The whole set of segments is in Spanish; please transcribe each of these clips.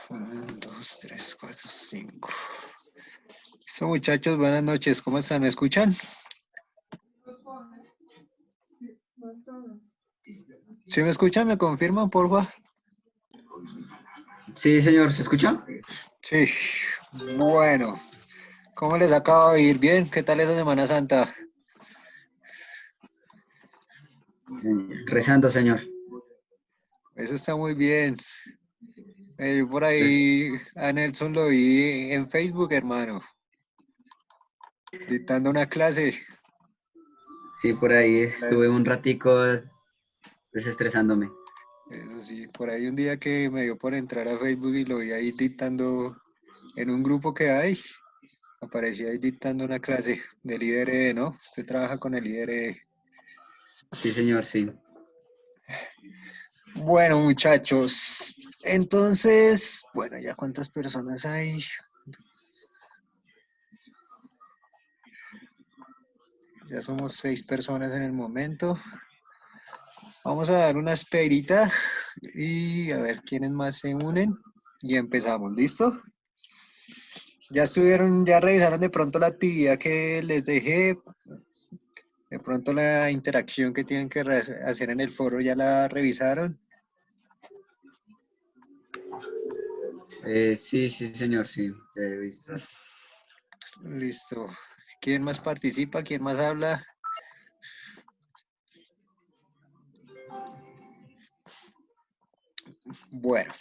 1, 2, 3, 4, 5. Listo, muchachos, buenas noches. ¿Cómo están? ¿Me escuchan? ¿Sí me escuchan? ¿Me confirman, porfa? Sí, señor, ¿se escucha? Sí. Bueno, ¿cómo les acaba de ir? ¿Bien? ¿Qué tal esa Semana Santa? Sí, rezando, señor. Eso está muy bien. Por ahí a Nelson lo vi en Facebook, hermano, dictando una clase. Sí, por ahí estuve un ratico desestresándome. Eso sí, por ahí un día que me dio por entrar a Facebook y lo vi ahí dictando en un grupo que hay, aparecía ahí dictando una clase de líder, ¿no? Usted trabaja con el líder. Sí, señor, sí. Bueno, muchachos, entonces, bueno, ya cuántas personas hay. Ya somos 6 personas en el momento. Vamos a dar una esperita y a ver quiénes más se unen y empezamos, ¿listo? Ya estuvieron, ya revisaron de pronto la actividad que les dejé, de pronto la interacción que tienen que hacer en el foro, ¿ya la revisaron? Sí, sí, señor, sí, ya he visto. Listo. ¿Quién más participa? ¿Quién más habla? Bueno,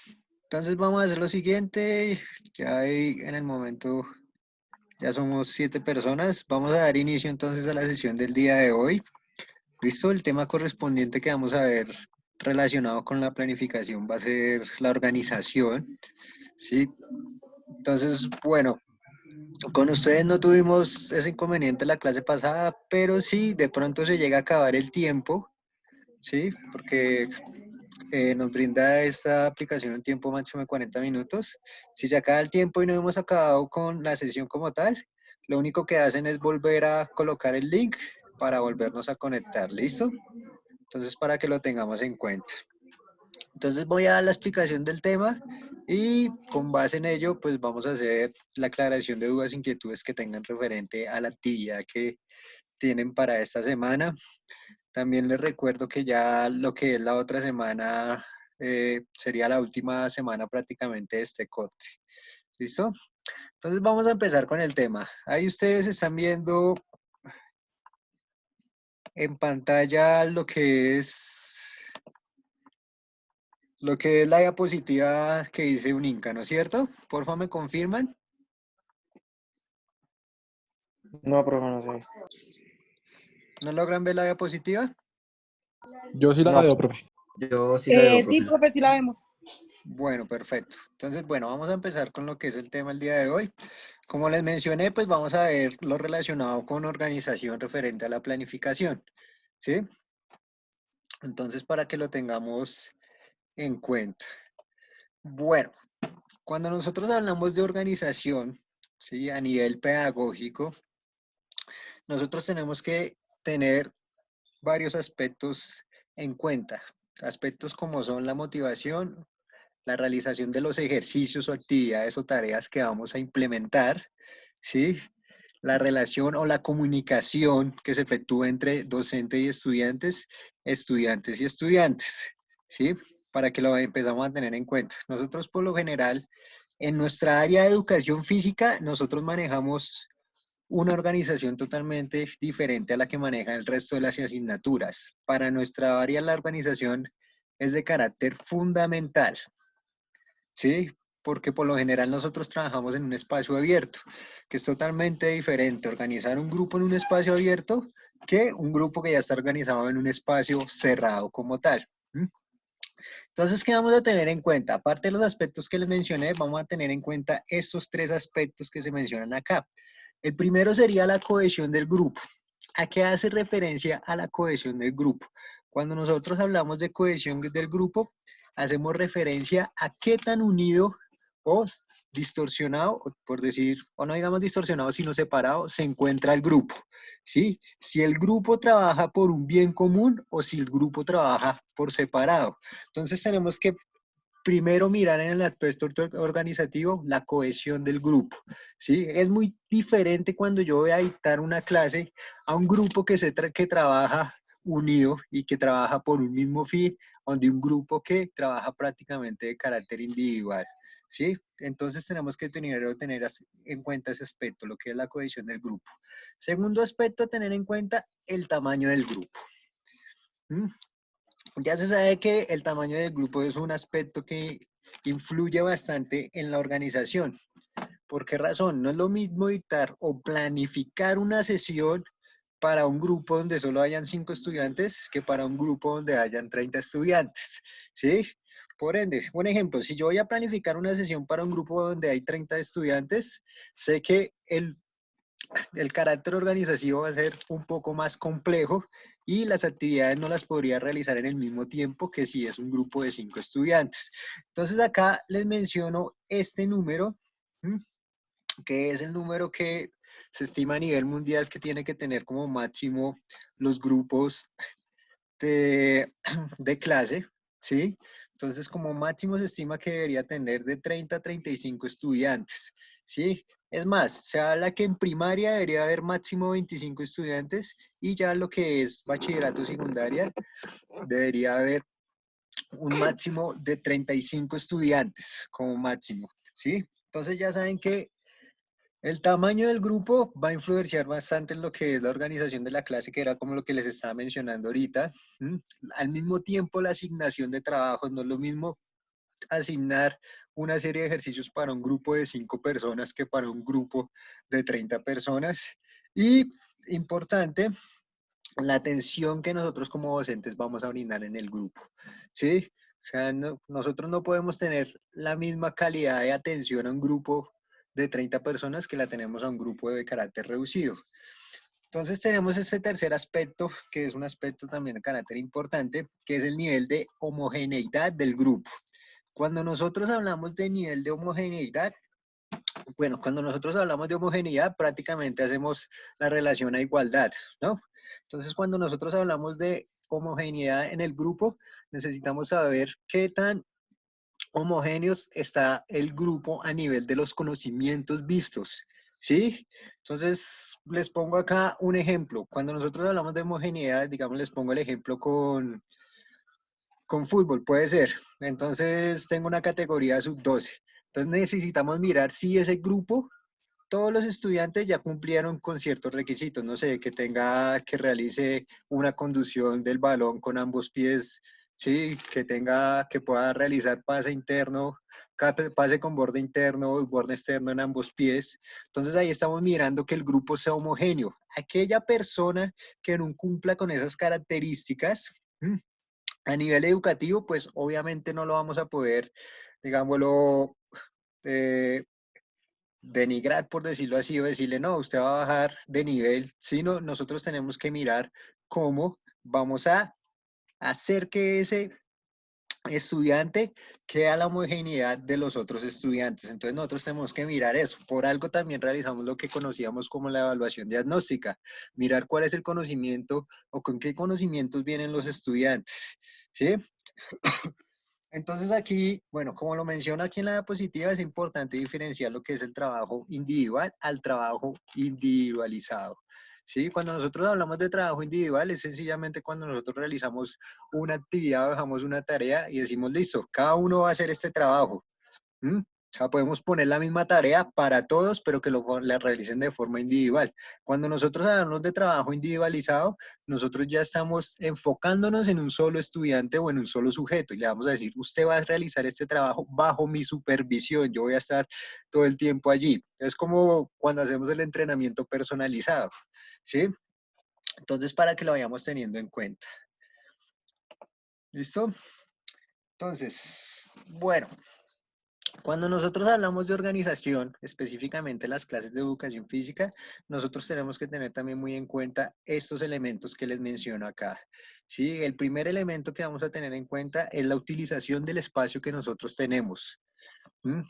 entonces vamos a hacer lo siguiente. Ya hay en el momento, ya somos 7 personas. Vamos a dar inicio entonces a la sesión del día de hoy. ¿Listo? El tema correspondiente que vamos a ver relacionado con la planificación va a ser la organización. ¿Sí? Entonces, bueno, con ustedes no tuvimos ese inconveniente la clase pasada, pero sí, de pronto se llega a acabar el tiempo, ¿sí? Porque nos brinda esta aplicación un tiempo máximo de 40 minutos. Si se acaba el tiempo y no hemos acabado con la sesión como tal, lo único que hacen es volver a colocar el link para volvernos a conectar, ¿listo? Entonces, para que lo tengamos en cuenta. Entonces voy a dar la explicación del tema y con base en ello, pues vamos a hacer la aclaración de dudas e inquietudes que tengan referente a la actividad que tienen para esta semana. También les recuerdo que ya lo que es la otra semana sería la última semana prácticamente de este corte. ¿Listo? Entonces vamos a empezar con el tema. Ahí ustedes están viendo en pantalla lo que es la diapositiva que dice un Inca, ¿no es cierto? Porfa, ¿me confirman? No, profe, no sé. ¿No logran ver la diapositiva? Yo sí la No, veo, profe. yo sí la veo, Sí, profe. profe, sí la vemos. Bueno, perfecto. Entonces, bueno, vamos a empezar con lo que es el tema el día de hoy. Como les mencioné, pues vamos a ver lo relacionado con organización referente a la planificación, ¿sí? Entonces, para que lo tengamos en cuenta. Bueno, cuando nosotros hablamos de organización, ¿sí? A nivel pedagógico, nosotros tenemos que tener varios aspectos en cuenta. Aspectos como son la motivación, la realización de los ejercicios o actividades o tareas que vamos a implementar, ¿sí? La relación o la comunicación que se efectúa entre docente y estudiantes, estudiantes y estudiantes, ¿sí? Para que lo empezamos a tener en cuenta. Nosotros por lo general, en nuestra área de educación física, nosotros manejamos una organización totalmente diferente a la que maneja el resto de las asignaturas. Para nuestra área, la organización es de carácter fundamental, ¿sí? Porque por lo general nosotros trabajamos en un espacio abierto, que es totalmente diferente organizar un grupo en un espacio abierto que un grupo que ya está organizado en un espacio cerrado como tal. Entonces, ¿qué vamos a tener en cuenta? Aparte de los aspectos que les mencioné, vamos a tener en cuenta estos tres aspectos que se mencionan acá. El primero sería la cohesión del grupo. ¿A qué hace referencia a la cohesión del grupo? Cuando nosotros hablamos de cohesión del grupo, hacemos referencia a qué tan unido o distorsionado, por decir, o no digamos distorsionado, sino separado, se encuentra el grupo, ¿sí? Si el grupo trabaja por un bien común o si el grupo trabaja por separado. Entonces tenemos que primero mirar en el aspecto organizativo la cohesión del grupo, ¿sí? Es muy diferente cuando yo voy a dictar una clase a un grupo que trabaja unido y que trabaja por un mismo fin, donde un grupo que trabaja prácticamente de carácter individual, ¿sí? Entonces tenemos que tener en cuenta ese aspecto, lo que es la cohesión del grupo. Segundo aspecto, tener en cuenta el tamaño del grupo. ¿Mm? Ya se sabe que el tamaño del grupo es un aspecto que influye bastante en la organización. ¿Por qué razón? No es lo mismo dictar o planificar una sesión para un grupo donde solo hayan 5 estudiantes que para un grupo donde hayan 30 estudiantes, ¿sí? Por ende, un ejemplo, si yo voy a planificar una sesión para un grupo donde hay 30 estudiantes, sé que el carácter organizativo va a ser un poco más complejo y las actividades no las podría realizar en el mismo tiempo que si es un grupo de 5 estudiantes. Entonces acá les menciono este número, que es el número que se estima a nivel mundial que tiene que tener como máximo los grupos de clase, ¿sí? Entonces, como máximo se estima que debería tener de 30 a 35 estudiantes, ¿sí? Es más, se habla que en primaria debería haber máximo 25 estudiantes y ya lo que es bachillerato secundaria debería haber un máximo de 35 estudiantes como máximo, ¿sí? Entonces ya saben que el tamaño del grupo va a influenciar bastante en lo que es la organización de la clase, que era como lo que les estaba mencionando ahorita. Al mismo tiempo, la asignación de trabajos no es lo mismo asignar una serie de ejercicios para un grupo de 5 personas que para un grupo de 30 personas. Y importante, la atención que nosotros como docentes vamos a brindar en el grupo, ¿sí? O sea, nosotros no podemos tener la misma calidad de atención a un grupo de 30 personas que la tenemos a un grupo de carácter reducido. Entonces tenemos este tercer aspecto, que es un aspecto también de carácter importante, que es el nivel de homogeneidad del grupo. Cuando nosotros hablamos de nivel de homogeneidad, bueno, cuando nosotros hablamos de homogeneidad, prácticamente hacemos la relación a igualdad, ¿no? Entonces, cuando nosotros hablamos de homogeneidad en el grupo, necesitamos saber qué tan homogéneos está el grupo a nivel de los conocimientos vistos, ¿sí? Entonces, les pongo acá un ejemplo. Cuando nosotros hablamos de homogeneidad, digamos, les pongo el ejemplo con fútbol, puede ser. Entonces, tengo una categoría sub-12. Entonces, necesitamos mirar si ese grupo, todos los estudiantes ya cumplieron con ciertos requisitos, no sé, que realice una conducción del balón con ambos pies, sí, que pueda realizar pase interno, pase con borde interno y borde externo en ambos pies. Entonces ahí estamos mirando que el grupo sea homogéneo. Aquella persona que no cumpla con esas características, a nivel educativo, pues obviamente no lo vamos a poder, digámoslo, eh, denigrar, por decirlo así, o decirle, no, usted va a bajar de nivel, sino nosotros tenemos que mirar cómo vamos a hacer que ese estudiante quede a la homogeneidad de los otros estudiantes. Entonces nosotros tenemos que mirar eso. Por algo también realizamos lo que conocíamos como la evaluación diagnóstica, mirar cuál es el conocimiento o con qué conocimientos vienen los estudiantes, ¿sí? Entonces aquí, bueno, como lo menciona aquí en la diapositiva, es importante diferenciar lo que es el trabajo individual al trabajo individualizado. ¿Sí? Cuando nosotros hablamos de trabajo individual, es sencillamente cuando nosotros realizamos una actividad, dejamos una tarea y decimos, listo, cada uno va a hacer este trabajo. O sea, podemos poner la misma tarea para todos, pero que la realicen de forma individual. Cuando nosotros hablamos de trabajo individualizado, nosotros ya estamos enfocándonos en un solo estudiante o en un solo sujeto y le vamos a decir, usted va a realizar este trabajo bajo mi supervisión, yo voy a estar todo el tiempo allí. Es como cuando hacemos el entrenamiento personalizado, ¿sí? Entonces, para que lo vayamos teniendo en cuenta. ¿Listo? Entonces, bueno, cuando nosotros hablamos de organización, específicamente las clases de educación física, nosotros tenemos que tener también muy en cuenta estos elementos que les menciono acá. ¿Sí? El primer elemento que vamos a tener en cuenta es la utilización del espacio que nosotros tenemos. ¿Mm?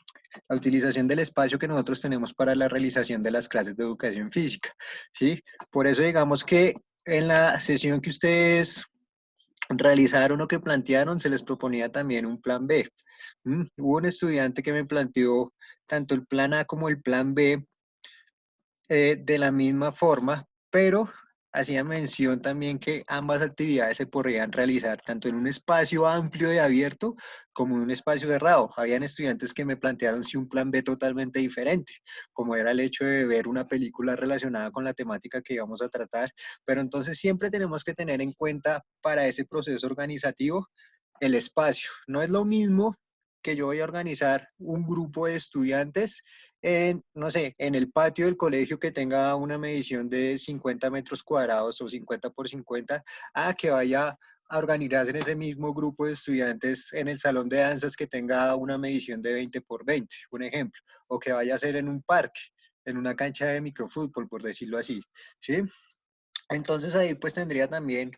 La utilización del espacio que nosotros tenemos para la realización de las clases de educación física. ¿Sí? Por eso digamos que en la sesión que ustedes realizaron o que plantearon, se les proponía también un plan B. Hubo un estudiante que me planteó tanto el plan A como el plan B de la misma forma, pero hacía mención también que ambas actividades se podrían realizar tanto en un espacio amplio y abierto como en un espacio cerrado. Habían estudiantes que me plantearon sí un plan B totalmente diferente, como era el hecho de ver una película relacionada con la temática que íbamos a tratar, pero entonces siempre tenemos que tener en cuenta para ese proceso organizativo el espacio. No es lo mismo que yo voy a organizar un grupo de estudiantes en, no sé, en el patio del colegio que tenga una medición de 50 metros cuadrados o 50 por 50, a que vaya a organizarse en ese mismo grupo de estudiantes en el salón de danzas que tenga una medición de 20 por 20, un ejemplo, o que vaya a ser en un parque, en una cancha de microfútbol, por decirlo así, ¿sí? Entonces ahí pues tendría también,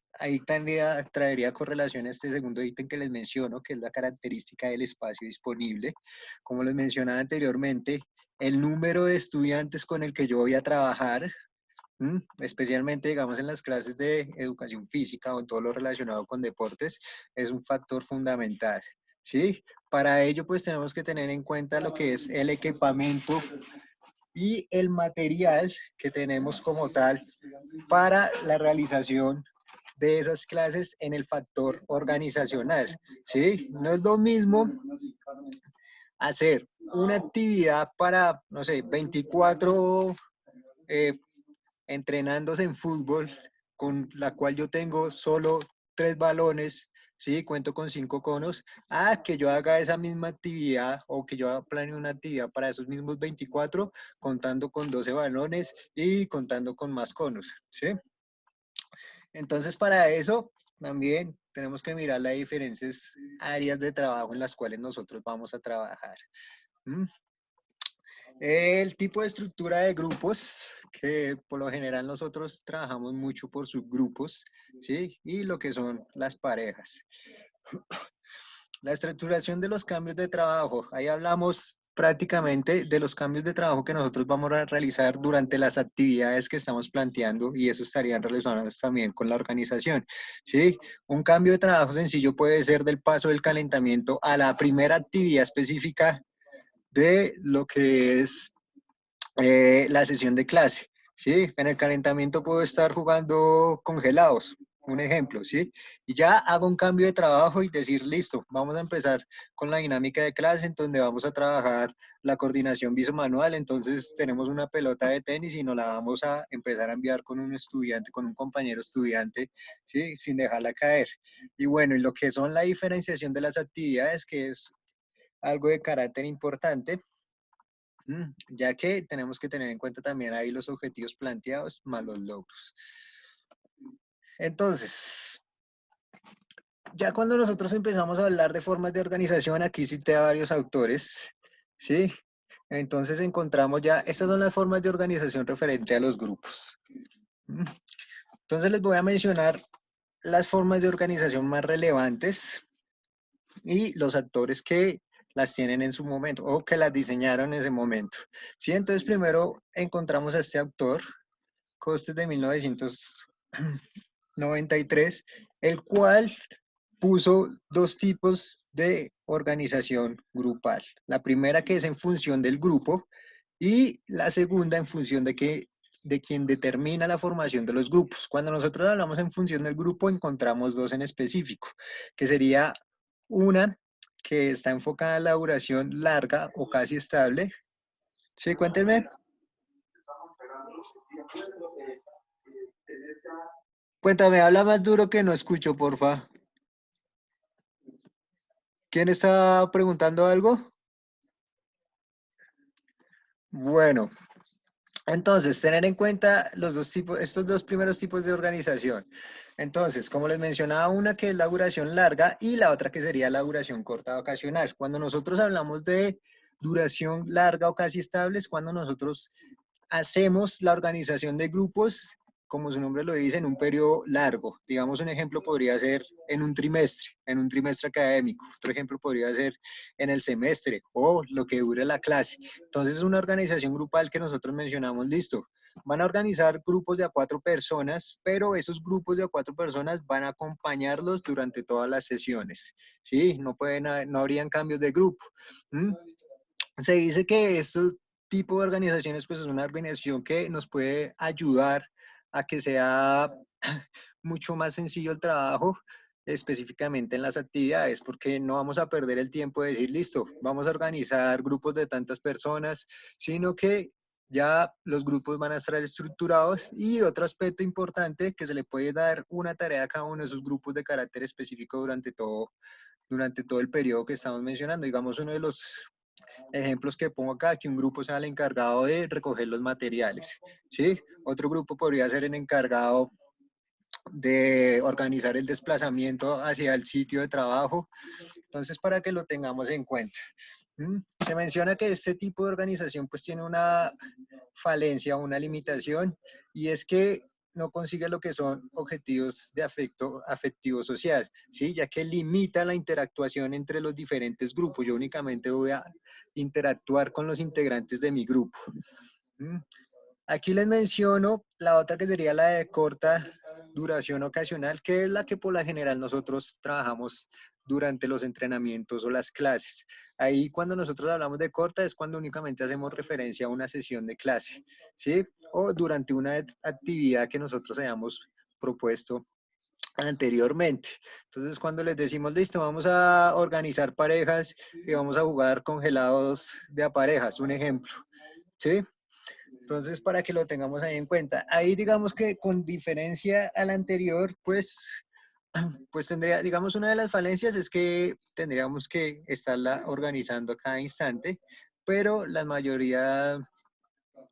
traería correlación a este segundo ítem que les menciono, que es la característica del espacio disponible. Como les mencionaba anteriormente, el número de estudiantes con el que yo voy a trabajar, especialmente digamos en las clases de educación física o en todo lo relacionado con deportes, es un factor fundamental. ¿Sí? Para ello pues tenemos que tener en cuenta lo que es el equipamiento y el material que tenemos como tal para la realización de esas clases en el factor organizacional, ¿sí? No es lo mismo hacer una actividad para, no sé, 24 entrenándose en fútbol, con la cual yo tengo solo 3 balones, ¿sí? Cuento con 5 conos, a que yo haga esa misma actividad o que yo planee una actividad para esos mismos 24, contando con 12 balones y contando con más conos, ¿sí? Entonces, para eso también tenemos que mirar las diferentes áreas de trabajo en las cuales nosotros vamos a trabajar. ¿Mm? El tipo de estructura de grupos, que por lo general nosotros trabajamos mucho por subgrupos, ¿sí? Y lo que son las parejas. La estructuración de los cambios de trabajo. Ahí hablamos prácticamente de los cambios de trabajo que nosotros vamos a realizar durante las actividades que estamos planteando y eso estarían relacionados también con la organización, ¿sí? Un cambio de trabajo sencillo puede ser del paso del calentamiento a la primera actividad específica de lo que es la sesión de clase, ¿sí? En el calentamiento puedo estar jugando congelados, un ejemplo, ¿sí? Y ya hago un cambio de trabajo y decir, listo, vamos a empezar con la dinámica de clase, en donde vamos a trabajar la coordinación visomanual, entonces tenemos una pelota de tenis y nos la vamos a empezar a enviar con un estudiante, con un compañero estudiante, ¿sí? Sin dejarla caer. Y bueno, y lo que son la diferenciación de las actividades, que es algo de carácter importante, ya que tenemos que tener en cuenta también ahí los objetivos planteados más los logros. Entonces, ya cuando nosotros empezamos a hablar de formas de organización, aquí cité a varios autores, ¿sí? Entonces encontramos ya, estas son las formas de organización referente a los grupos. Entonces les voy a mencionar las formas de organización más relevantes y los actores que las tienen en su momento o que las diseñaron en ese momento. ¿Sí? Entonces primero encontramos a este autor, Costes de 1993, el cual puso dos tipos de organización grupal. La primera que es en función del grupo y la segunda en función de quien determina la formación de los grupos. Cuando nosotros hablamos en función del grupo encontramos dos en específico, que sería una que está enfocada en la duración larga o casi estable. Sí, cuéntenme. Cuéntame, habla más duro que no escucho, porfa. ¿Quién está preguntando algo? Bueno, entonces, tener en cuenta los dos tipos, estos dos primeros tipos de organización. Entonces, como les mencionaba, una que es la duración larga y la otra que sería la duración corta ocasional. Cuando nosotros hablamos de duración larga o casi estable, es cuando nosotros hacemos la organización de grupos, como su nombre lo dice, en un periodo largo. Digamos, un ejemplo podría ser en un trimestre académico. Otro ejemplo podría ser en el semestre o lo que dure la clase. Entonces, es una organización grupal que nosotros mencionamos, listo. Van a organizar grupos de a 4 personas, pero esos grupos de a 4 personas van a acompañarlos durante todas las sesiones. ¿Sí? No habrían cambios de grupo. ¿Mm? Se dice que este tipo de organizaciones pues es una organización que nos puede ayudar a que sea mucho más sencillo el trabajo, específicamente en las actividades, porque no vamos a perder el tiempo de decir, listo, vamos a organizar grupos de tantas personas, sino que ya los grupos van a estar estructurados y otro aspecto importante que se le puede dar una tarea a cada uno de esos grupos de carácter específico durante todo el periodo que estamos mencionando. Digamos, uno de los ejemplos que pongo acá, que un grupo sea el encargado de recoger los materiales, ¿sí? Otro grupo podría ser el encargado de organizar el desplazamiento hacia el sitio de trabajo. Entonces, para que lo tengamos en cuenta. Se menciona que este tipo de organización pues tiene una falencia, una limitación, y es que no consigue lo que son objetivos de afectivo social, ¿sí? Ya que limita la interactuación entre los diferentes grupos. Yo únicamente voy a interactuar con los integrantes de mi grupo. Aquí les menciono la otra que sería la de corta duración ocasional, que es la que por la general nosotros trabajamos durante los entrenamientos o las clases. Ahí cuando nosotros hablamos de corta es cuando únicamente hacemos referencia a una sesión de clase, ¿sí? O durante una actividad que nosotros hayamos propuesto anteriormente. Entonces, cuando les decimos, listo, vamos a organizar parejas y vamos a jugar congelados de a parejas, un ejemplo, ¿sí? Entonces, para que lo tengamos ahí en cuenta. Ahí digamos que con diferencia al anterior, pues tendría, digamos, una de las falencias es que tendríamos que estarla organizando a cada instante, pero la mayoría,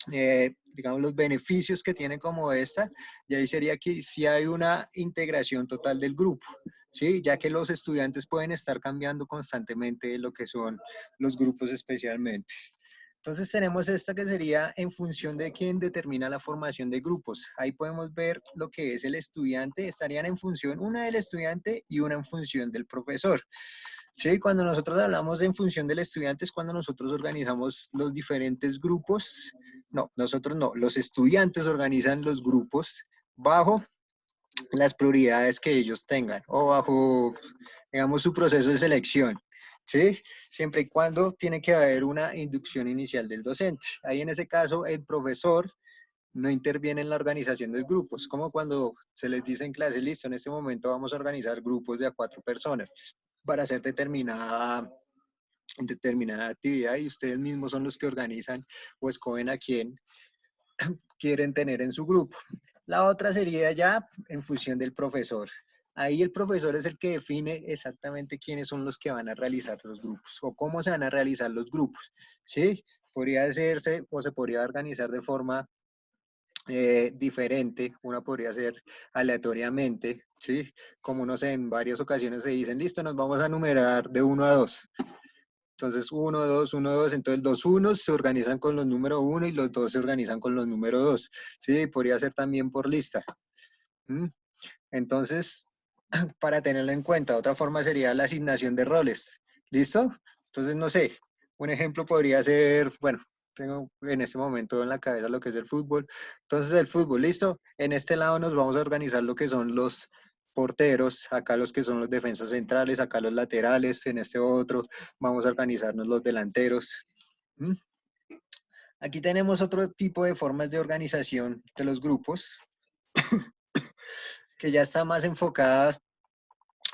digamos, los beneficios que tiene como esta, y ahí sería que si hay una integración total del grupo, ¿sí? Ya que los estudiantes pueden estar cambiando constantemente lo que son los grupos especialmente. Entonces tenemos esta que sería en función de quién determina la formación de grupos. Ahí podemos ver lo que es el estudiante, estarían en función una del estudiante y una en función del profesor. Sí, cuando nosotros hablamos en función del estudiante es cuando nosotros organizamos los diferentes grupos. No, nosotros no, los estudiantes organizan los grupos bajo las prioridades que ellos tengan o bajo, digamos, su proceso de selección. ¿Sí? Siempre y cuando tiene que haber una inducción inicial del docente. Ahí en ese caso el profesor no interviene en la organización de grupos, como cuando se les dice en clase, listo, en este momento vamos a organizar grupos de a 4 personas para hacer determinada actividad y ustedes mismos son los que organizan o escogen a quién quieren tener en su grupo. La otra sería ya en función del profesor. Ahí el profesor es el que define exactamente quiénes son los que van a realizar los grupos o cómo se van a realizar los grupos. ¿Sí? Podría hacerse o se podría organizar de forma diferente, una podría ser aleatoriamente, ¿sí? Como no sé, en varias ocasiones se dicen, listo, nos vamos a numerar de 1 a 2. Entonces, 1, 2, 1, 2, entonces los unos se organizan con los número 1 y los dos se organizan con los número 2. Sí, podría ser también por lista. Entonces, para tenerlo en cuenta, otra forma sería la asignación de roles. ¿Listo? Entonces, no sé, un ejemplo podría ser, bueno, tengo en este momento en la cabeza lo que es el fútbol. Entonces, el fútbol, ¿listo? En este lado nos vamos a organizar lo que son los porteros, acá los que son los defensas centrales, acá los laterales, en este otro vamos a organizarnos los delanteros. Aquí tenemos otro tipo de formas de organización de los grupos, que ya está más enfocada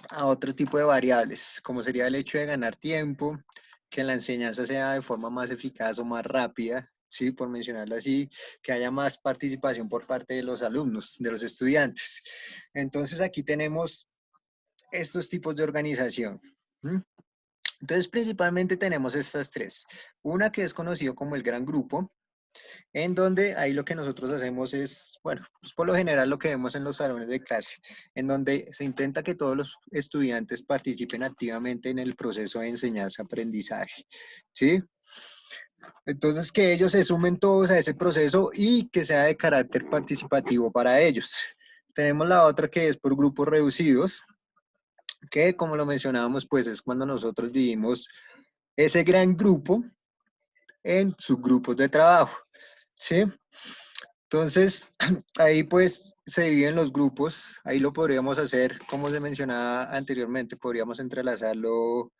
a otro tipo de variables, como sería el hecho de ganar tiempo, que la enseñanza sea de forma más eficaz o más rápida, ¿sí? Por mencionarlo así, que haya más participación por parte de los alumnos, de los estudiantes. Entonces aquí tenemos estos tipos de organización. ¿Mm? Entonces principalmente tenemos estas tres. Una que es conocido como el gran grupo, en donde ahí lo que nosotros hacemos es, bueno, pues por lo general lo que vemos en los salones de clase, en donde se intenta que todos los estudiantes participen activamente en el proceso de enseñanza-aprendizaje, ¿sí? Entonces que ellos se sumen todos a ese proceso y que sea de carácter participativo para ellos. Tenemos la otra que es por grupos reducidos, que como lo mencionábamos, pues es cuando nosotros dividimos ese gran grupo en subgrupos de trabajo, ¿sí? Entonces, ahí pues se dividen los grupos, ahí lo podríamos hacer, como se mencionaba anteriormente, podríamos entrelazarlo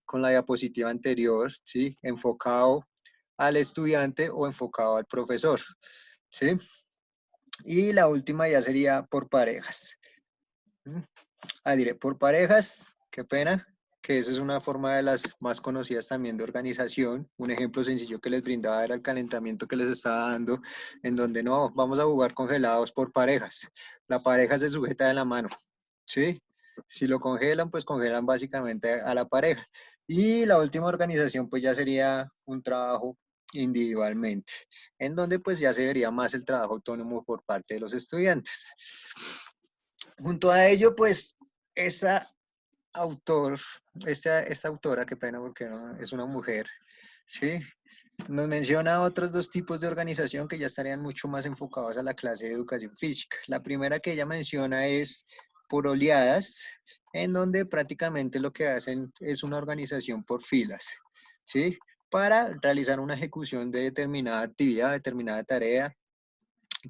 con la diapositiva anterior, ¿sí? Enfocado al estudiante o enfocado al profesor, ¿sí? Y la última ya sería por parejas. Diré, por parejas, qué pena, que esa es una forma de las más conocidas también de organización. Un ejemplo sencillo que les brindaba era el calentamiento que les estaba dando, en donde no, vamos a jugar congelados por parejas. La pareja se sujeta de la mano, ¿sí? Si lo congelan, pues congelan básicamente a la pareja. Y la última organización, pues ya sería un trabajo individualmente, en donde pues ya se vería más el trabajo autónomo por parte de los estudiantes. Junto a ello, pues, esta esta autora, qué pena porque no, es una mujer, ¿sí? Nos menciona otros dos tipos de organización que ya estarían mucho más enfocados a la clase de educación física. La primera que ella menciona es por oleadas, en donde prácticamente lo que hacen es una organización por filas, ¿sí? Para realizar una ejecución de determinada actividad, determinada tarea,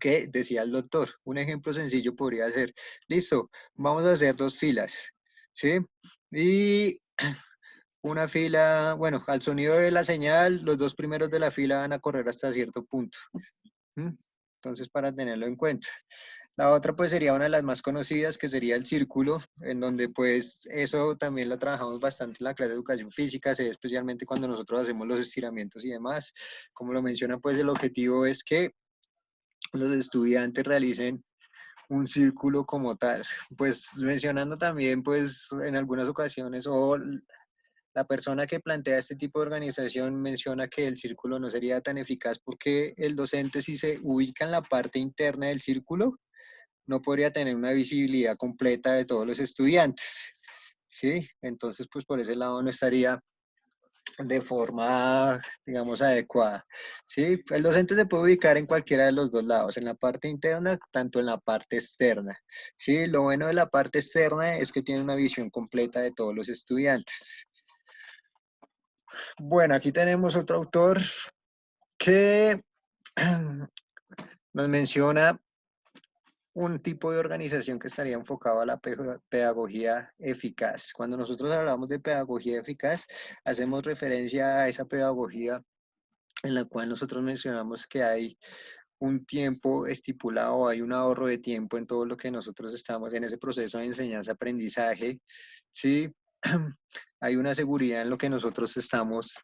que decía el doctor. Un ejemplo sencillo podría ser, listo, vamos a hacer dos filas, ¿sí? Y una fila, bueno, al sonido de la señal, los dos primeros de la fila van a correr hasta cierto punto. Entonces, para tenerlo en cuenta. La otra pues sería una de las más conocidas, que sería el círculo, en donde pues eso también lo trabajamos bastante en la clase de educación física, se ve especialmente cuando nosotros hacemos los estiramientos y demás. Como lo menciona, pues el objetivo es que los estudiantes realicen un círculo como tal. Pues mencionando también, pues en algunas ocasiones, o la persona que plantea este tipo de organización menciona que el círculo no sería tan eficaz porque el docente, si se ubica en la parte interna del círculo, no podría tener una visibilidad completa de todos los estudiantes, ¿sí? Entonces, pues por ese lado no estaría de forma, digamos, adecuada. ¿Sí? El docente se puede ubicar en cualquiera de los dos lados, en la parte interna, tanto en la parte externa. ¿Sí? Lo bueno de la parte externa es que tiene una visión completa de todos los estudiantes. Bueno, aquí tenemos otro autor que nos menciona un tipo de organización que estaría enfocado a la pedagogía eficaz. Cuando nosotros hablamos de pedagogía eficaz, hacemos referencia a esa pedagogía en la cual nosotros mencionamos que hay un tiempo estipulado, hay un ahorro de tiempo en todo lo que nosotros estamos en ese proceso de enseñanza-aprendizaje, ¿sí? Hay una seguridad en lo que nosotros estamos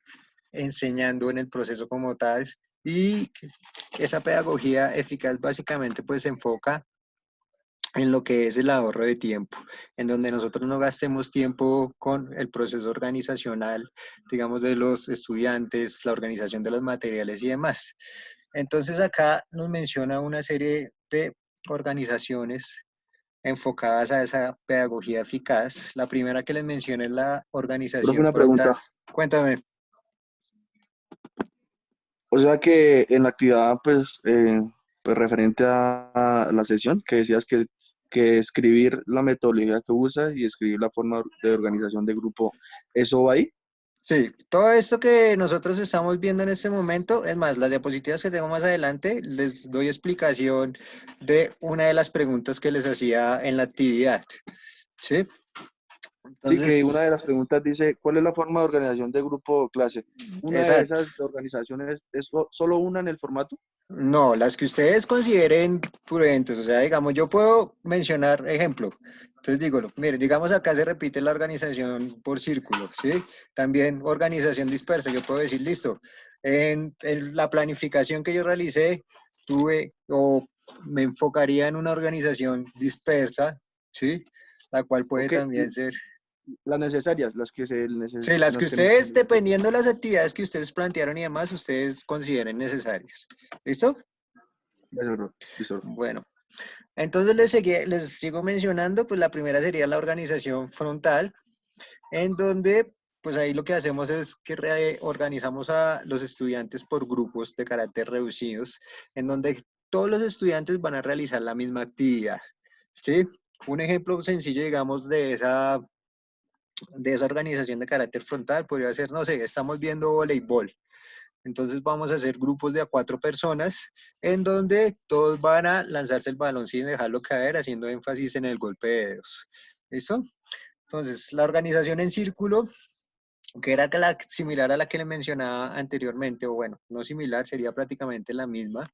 enseñando en el proceso como tal, y esa pedagogía eficaz básicamente pues se enfoca en lo que es el ahorro de tiempo, en donde nosotros no gastemos tiempo con el proceso organizacional, digamos, de los estudiantes, la organización de los materiales y demás. Entonces acá nos menciona una serie de organizaciones enfocadas a esa pedagogía eficaz. La primera que les mencioné es la Profe, organización una frontal. pregunta. Cuéntame. O sea que en la actividad, pues referente a la sesión, que decías que escribir la metodología que usa y escribir la forma de organización de grupo, ¿eso va ahí? Sí, todo esto que nosotros estamos viendo en este momento, es más, las diapositivas que tengo más adelante, les doy explicación de una de las preguntas que les hacía en la actividad, ¿sí? Sí, que Entonces, una de las preguntas dice, ¿cuál es la forma de organización de grupo o clase? ¿Una de exacto. esas organizaciones es solo una en el formato? No, las que ustedes consideren prudentes, o sea, digamos, yo puedo mencionar ejemplo. Entonces digo, mire, digamos acá se repite la organización por círculo, ¿sí? También organización dispersa, yo puedo decir, listo, en la planificación que yo realicé, tuve o me enfocaría en una organización dispersa, ¿sí? La cual puede Ok, también ser. las necesarias, Sí, las que las que ustedes, dependiendo de las actividades que ustedes plantearon y demás, ustedes consideren necesarias. ¿Listo? Listo, listo. Bueno. Entonces les sigo mencionando, pues la primera sería la organización frontal, en donde pues ahí lo que hacemos es que organizamos a los estudiantes por grupos de carácter reducidos, en donde todos los estudiantes van a realizar la misma actividad, ¿sí? Un ejemplo sencillo, digamos, de esa organización de carácter frontal podría ser, no sé, estamos viendo voleibol. Entonces vamos a hacer grupos de a 4 personas en donde todos van a lanzarse el balón sin dejarlo caer, haciendo énfasis en el golpe de dedos. ¿Listo? Entonces, la organización en círculo, que era similar a la que le mencionaba anteriormente, o bueno, no similar, sería prácticamente la misma.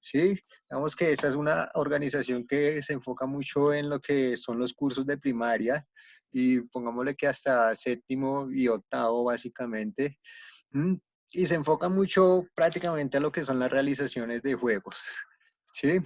Sí, digamos que esta es una organización que se enfoca mucho en lo que son los cursos de primaria y pongámosle que hasta séptimo y octavo básicamente. Mm, Y se enfoca mucho prácticamente a lo que son las realizaciones de juegos, ¿sí?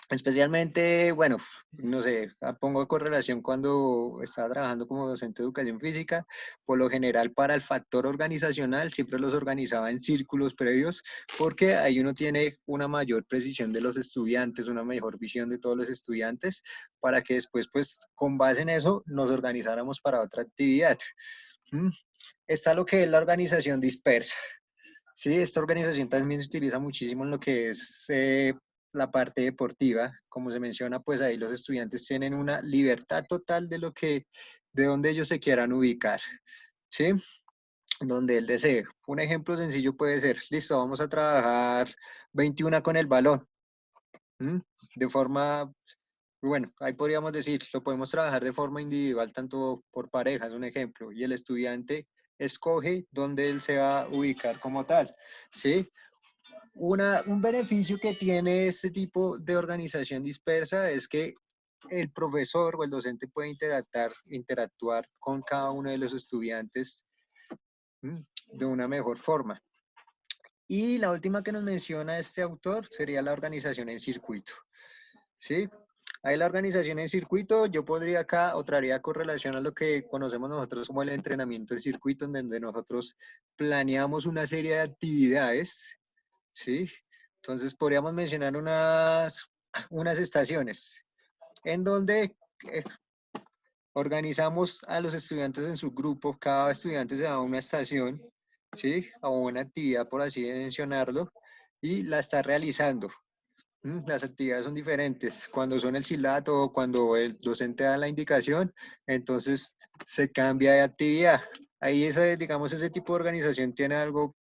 Especialmente, bueno, no sé, pongo correlación cuando estaba trabajando como docente de educación física, por lo general para el factor organizacional siempre los organizaba en círculos previos porque ahí uno tiene una mayor precisión de los estudiantes, una mejor visión de todos los estudiantes, para que después, pues, con base en eso, nos organizáramos para otra actividad. ¿Mm? Está lo que es la organización dispersa. Sí, esta organización también se utiliza muchísimo en lo que es la parte deportiva. Como se menciona, pues ahí los estudiantes tienen una libertad total de donde ellos se quieran ubicar, ¿sí? Donde él desee. Un ejemplo sencillo puede ser, listo, vamos a trabajar 21 con el balón, ¿m? De forma, bueno, ahí podríamos decir, lo podemos trabajar de forma individual, tanto por parejas, un ejemplo, y el estudiante escoge dónde él se va a ubicar como tal, ¿sí? Un beneficio que tiene este tipo de organización dispersa es que el profesor o el docente puede interactuar con cada uno de los estudiantes de una mejor forma. Y la última que nos menciona este autor sería la organización en circuito. ¿Sí? Ahí la organización en circuito, yo podría acá o traería correlación a lo que conocemos nosotros como el entrenamiento en circuito, en donde nosotros planeamos una serie de actividades, ¿sí? Entonces podríamos mencionar unas estaciones en donde organizamos a los estudiantes en su grupo, cada estudiante se va a una estación, ¿sí? A una actividad, por así mencionarlo, y la está realizando. Las actividades son diferentes. Cuando son el silato o cuando el docente da la indicación, entonces se cambia de actividad. Ahí digamos, ese tipo de organización tiene algo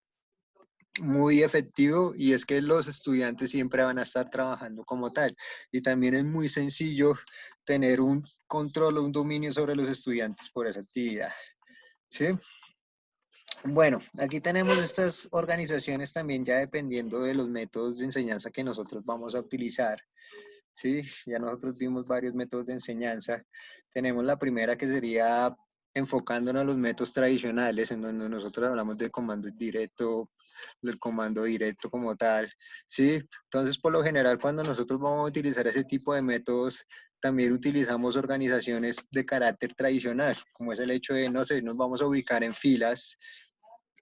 muy efectivo y es que los estudiantes siempre van a estar trabajando como tal. Y también es muy sencillo tener un control o un dominio sobre los estudiantes por esa actividad. ¿Sí? Bueno, aquí tenemos estas organizaciones también ya dependiendo de los métodos de enseñanza que nosotros vamos a utilizar. Sí, ya nosotros vimos varios métodos de enseñanza. Tenemos la primera que sería enfocándonos a los métodos tradicionales, en donde nosotros hablamos de comando directo, del comando directo como tal, ¿sí? Entonces, por lo general, cuando nosotros vamos a utilizar ese tipo de métodos, también utilizamos organizaciones de carácter tradicional, como es el hecho de, no sé, nos vamos a ubicar en filas,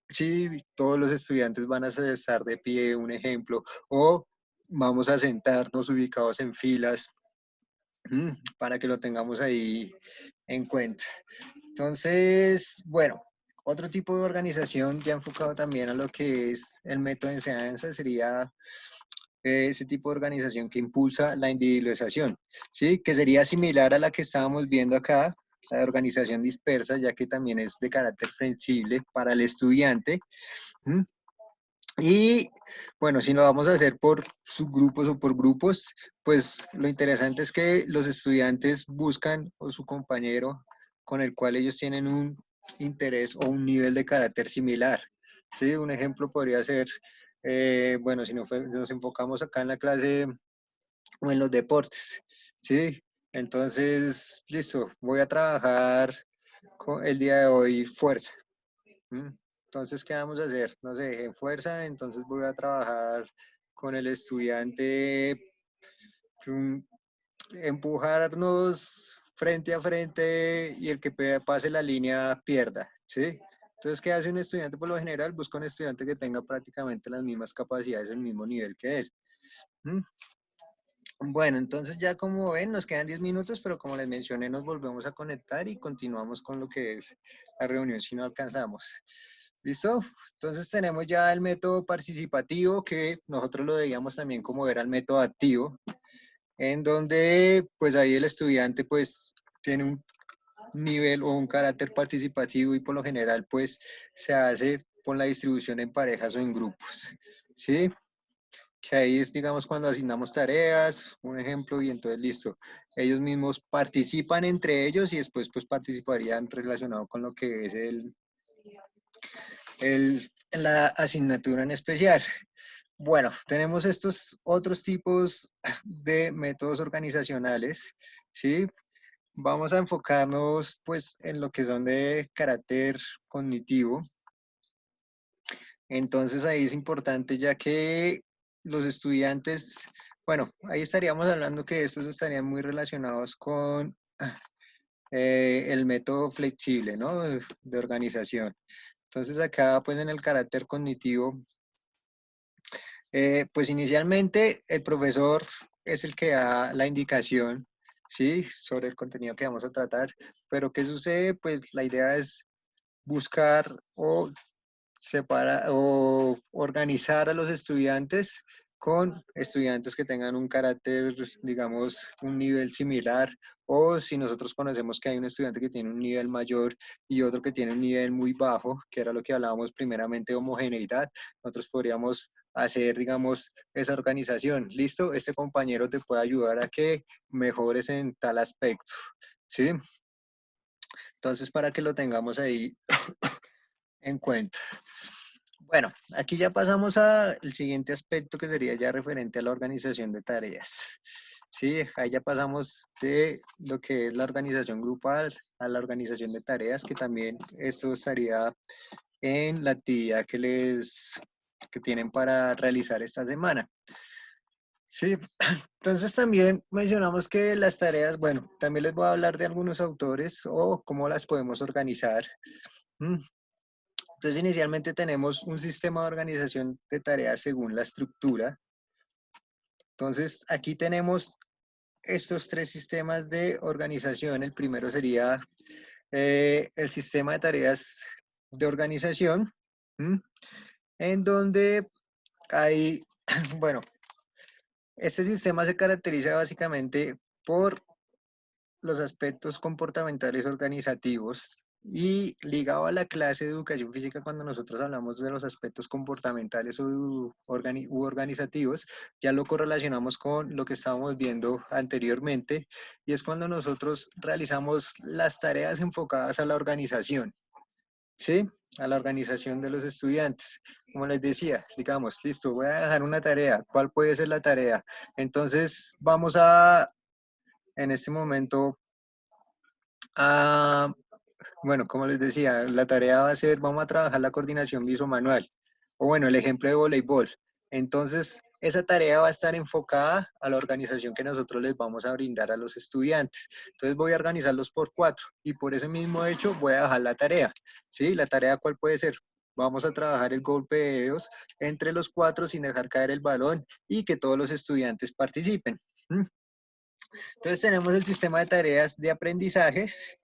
sí, todos los estudiantes van a estar de pie, un ejemplo, o vamos a sentarnos ubicados en filas, para que lo tengamos ahí en cuenta. Entonces, bueno, otro tipo de organización ya enfocado también a lo que es el método de enseñanza sería ese tipo de organización que impulsa la individualización, ¿sí? Que sería similar a la que estábamos viendo acá, la de organización dispersa, ya que también es de carácter flexible para el estudiante. ¿Mm? Y bueno, si lo vamos a hacer por subgrupos o por grupos, pues lo interesante es que los estudiantes buscan o su compañero con el cual ellos tienen un interés o un nivel de carácter similar. ¿Sí? Un ejemplo podría ser, bueno, si nos enfocamos acá en la clase o en los deportes, ¿sí? Entonces, listo, voy a trabajar el día de hoy fuerza. Entonces, ¿qué vamos a hacer? No sé, en fuerza, entonces voy a trabajar con el estudiante, empujarnos frente a frente y el que pase la línea pierda, ¿sí? Entonces, ¿qué hace un estudiante? Por lo general, busca un estudiante que tenga prácticamente las mismas capacidades, el mismo nivel que él. Bueno, entonces ya como ven, nos quedan 10 minutos, pero como les mencioné, nos volvemos a conectar y continuamos con lo que es la reunión si no alcanzamos. ¿Listo? Entonces tenemos ya el método participativo, que nosotros lo veíamos también como era el método activo, en donde pues ahí el estudiante pues tiene un nivel o un carácter participativo y por lo general pues se hace por la distribución en parejas o en grupos, ¿sí? Que ahí es, digamos, cuando asignamos tareas, un ejemplo, y entonces listo. Ellos mismos participan entre ellos y después pues participarían relacionado con lo que es la asignatura en especial. Bueno, tenemos estos otros tipos de métodos organizacionales, ¿sí? Vamos a enfocarnos pues en lo que son de carácter cognitivo. Entonces ahí es importante ya que los estudiantes, bueno, ahí estaríamos hablando que estos estarían muy relacionados con el método flexible, ¿no? De organización. Entonces acá pues en el carácter cognitivo, pues inicialmente el profesor es el que da la indicación, ¿sí? Sobre el contenido que vamos a tratar, pero ¿qué sucede? Pues la idea es buscar o separar o organizar a los estudiantes con estudiantes que tengan un carácter, digamos, un nivel similar, o si nosotros conocemos que hay un estudiante que tiene un nivel mayor y otro que tiene un nivel muy bajo, que era lo que hablábamos primeramente de homogeneidad, nosotros podríamos hacer, digamos, esa organización. ¿Listo? Este compañero te puede ayudar a que mejores en tal aspecto, ¿sí? Entonces, para que lo tengamos ahí en cuenta. Bueno, aquí ya pasamos al siguiente aspecto que sería ya referente a la organización de tareas. Sí, ahí ya pasamos de lo que es la organización grupal a la organización de tareas, que también esto estaría en la actividad que tienen para realizar esta semana. Sí, entonces también mencionamos que las tareas, bueno, también les voy a hablar de algunos autores o cómo las podemos organizar. Entonces, inicialmente tenemos un sistema de organización de tareas según la estructura. Entonces, aquí tenemos estos tres sistemas de organización. El primero sería el sistema de tareas de organización, en donde hay, bueno, este sistema se caracteriza básicamente por los aspectos comportamentales organizativos y ligado a la clase de educación física, cuando nosotros hablamos de los aspectos comportamentales u organizativos, ya lo correlacionamos con lo que estábamos viendo anteriormente, y es cuando nosotros realizamos las tareas enfocadas a la organización, ¿sí? A la organización de los estudiantes. Como les decía, digamos, listo, voy a dejar una tarea. ¿Cuál puede ser la tarea? Entonces, vamos a, en este momento, bueno, como les decía, la tarea va a ser, vamos a trabajar la coordinación visomanual, o bueno, el ejemplo de voleibol. Entonces, esa tarea va a estar enfocada a la organización que nosotros les vamos a brindar a los estudiantes. Entonces, voy a organizarlos por 4 y por ese mismo hecho voy a dejar la tarea. ¿Sí? ¿La tarea cuál puede ser? Vamos a trabajar el golpe de dedos entre los 4 sin dejar caer el balón y que todos los estudiantes participen. Entonces tenemos el sistema de tareas de aprendizajes.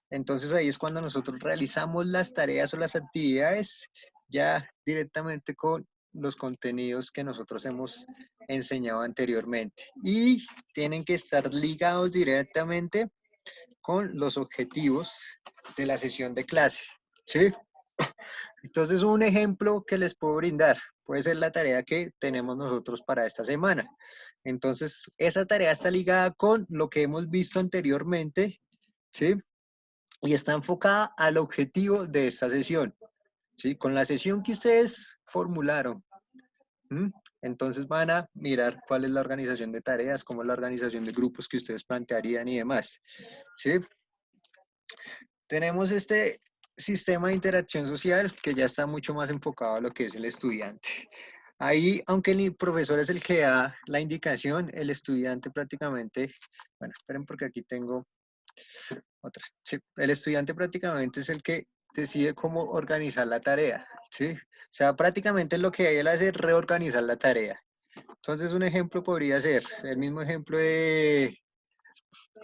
Entonces ahí es cuando nosotros realizamos las tareas o las actividades ya directamente con los contenidos que nosotros hemos enseñado anteriormente. Y tienen que estar ligados directamente con los objetivos de la sesión de clase. ¿Sí? Entonces un ejemplo que les puedo brindar puede ser la tarea que tenemos nosotros para esta semana. Entonces, esa tarea está ligada con lo que hemos visto anteriormente, ¿sí? y está enfocada al objetivo de esta sesión, ¿sí? Con la sesión que ustedes formularon. ¿Mm? Entonces van a mirar cuál es la organización de tareas, cómo es la organización de grupos que ustedes plantearían y demás, ¿sí? Tenemos este sistema de interacción social que ya está mucho más enfocado a lo que es el estudiante. Ahí, aunque el profesor es el que da la indicación, el estudiante prácticamente, bueno, esperen porque aquí tengo otra. Sí, el estudiante prácticamente es el que decide cómo organizar la tarea, ¿sí? O sea, prácticamente lo que él hace es reorganizar la tarea. Entonces, un ejemplo podría ser el mismo ejemplo de,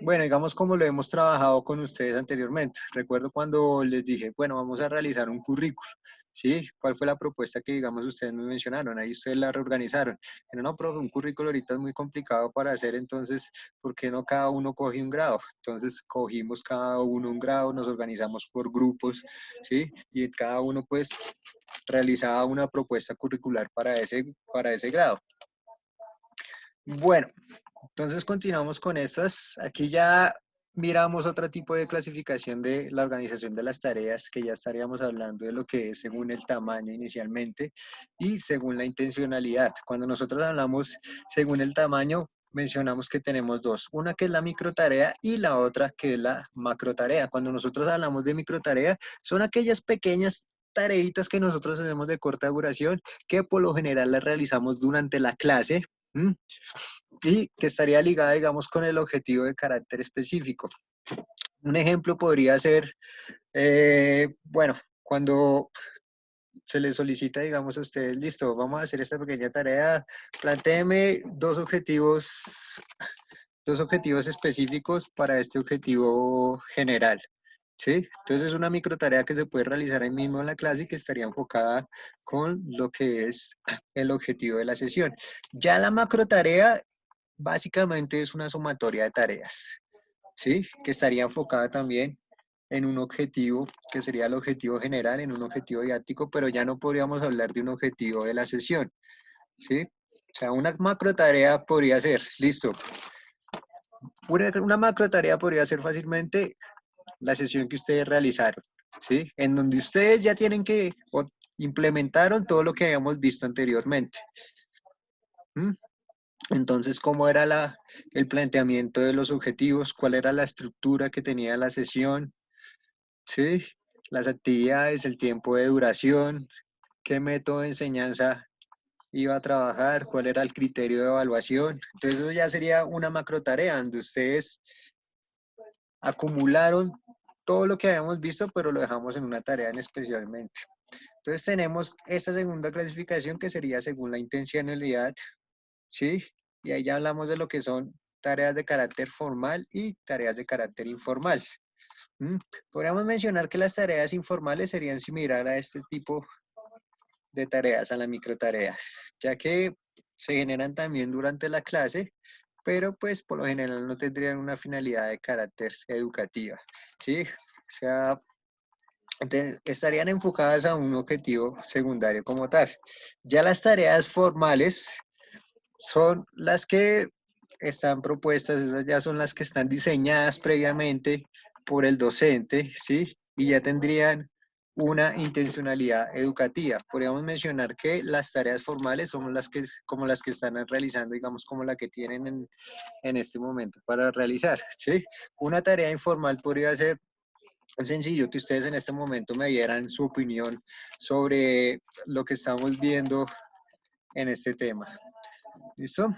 bueno, digamos como lo hemos trabajado con ustedes anteriormente. Recuerdo cuando les dije, bueno, vamos a realizar un currículo, ¿sí? ¿Cuál fue la propuesta que, digamos, ustedes me mencionaron? Ahí ustedes la reorganizaron. Pero no, profe, un currículo ahorita es muy complicado para hacer, entonces, ¿por qué no cada uno coge un grado? Entonces, cogimos cada uno un grado, nos organizamos por grupos, ¿sí? Y cada uno, pues, realizaba una propuesta curricular para ese grado. Bueno, entonces continuamos con estas. Aquí ya miramos otro tipo de clasificación de la organización de las tareas, que ya estaríamos hablando de lo que es según el tamaño inicialmente y según la intencionalidad. Cuando nosotros hablamos según el tamaño, mencionamos que tenemos dos, una que es la microtarea y la otra que es la macrotarea. Cuando nosotros hablamos de microtarea, son aquellas pequeñas tareitas que nosotros hacemos de corta duración, que por lo general las realizamos durante la clase. ¿Mm? Y que estaría ligada, digamos, con el objetivo de carácter específico. Un ejemplo podría ser, bueno, cuando se les solicita, digamos, a ustedes, listo, vamos a hacer esta pequeña tarea, plantéeme dos objetivos específicos para este objetivo general. ¿Sí? Entonces es una micro tarea que se puede realizar ahí mismo en la clase y que estaría enfocada con lo que es el objetivo de la sesión. Ya la macro tarea básicamente es una sumatoria de tareas, ¿sí? Que estaría enfocada también en un objetivo, que sería el objetivo general, en un objetivo didáctico, pero ya no podríamos hablar de un objetivo de la sesión, ¿sí? O sea, una macro tarea podría ser, listo, una macro tarea podría ser fácilmente la sesión que ustedes realizaron, ¿sí? En donde ustedes ya tienen que, o implementaron todo lo que habíamos visto anteriormente. ¿Mm? Entonces, ¿cómo era el planteamiento de los objetivos? ¿Cuál era la estructura que tenía la sesión? ¿Sí? Las actividades, el tiempo de duración, qué método de enseñanza iba a trabajar, cuál era el criterio de evaluación. Entonces, eso ya sería una macro tarea donde ustedes acumularon todo lo que habíamos visto, pero lo dejamos en una tarea en especialmente. Entonces, tenemos esta segunda clasificación que sería según la intencionalidad, ¿sí? Y ahí ya hablamos de lo que son tareas de carácter formal y tareas de carácter informal. ¿Mm? Podríamos mencionar que las tareas informales serían similar a este tipo de tareas, a las microtareas, ya que se generan también durante la clase, pero pues por lo general no tendrían una finalidad de carácter educativa, ¿sí? O sea, estarían enfocadas a un objetivo secundario como tal. Ya las tareas formales son las que están propuestas, esas ya son las que están diseñadas previamente por el docente, ¿sí? Y ya tendrían una intencionalidad educativa. Podríamos mencionar que las tareas formales son las que, como las que están realizando, digamos, como la que tienen en este momento para realizar, ¿sí? Una tarea informal podría ser sencillo que ustedes en este momento me dieran su opinión sobre lo que estamos viendo en este tema. ¿Listo?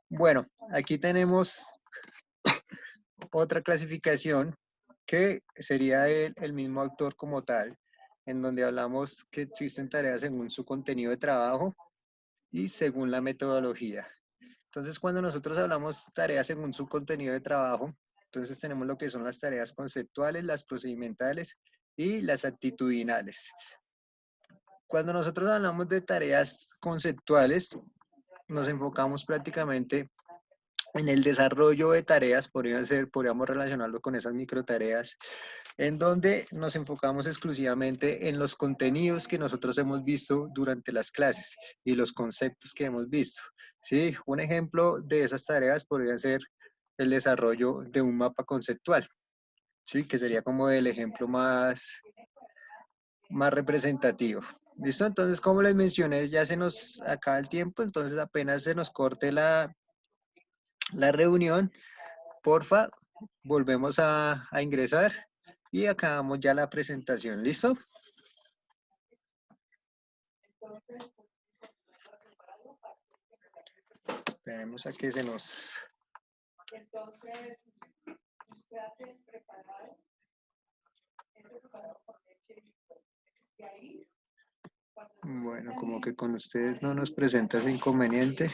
Bueno, aquí tenemos otra clasificación que sería el mismo autor como tal, en donde hablamos que existen tareas según su contenido de trabajo y según la metodología. Entonces, cuando nosotros hablamos tareas según su contenido de trabajo, entonces tenemos lo que son las tareas conceptuales, las procedimentales y las actitudinales. Cuando nosotros hablamos de tareas conceptuales, nos enfocamos prácticamente en el desarrollo de tareas, podríamos relacionarlo con esas microtareas, en donde nos enfocamos exclusivamente en los contenidos que nosotros hemos visto durante las clases y los conceptos que hemos visto. ¿Sí? Un ejemplo de esas tareas podría ser el desarrollo de un mapa conceptual. Sí, que sería como el ejemplo más representativo. ¿Listo? Entonces, como les mencioné, ya se nos acaba el tiempo, entonces apenas se nos corte la reunión, porfa, volvemos a ingresar y acabamos ya la presentación. ¿Listo? Esperemos a que se nos... Bueno, como que con ustedes no nos presenta ese inconveniente.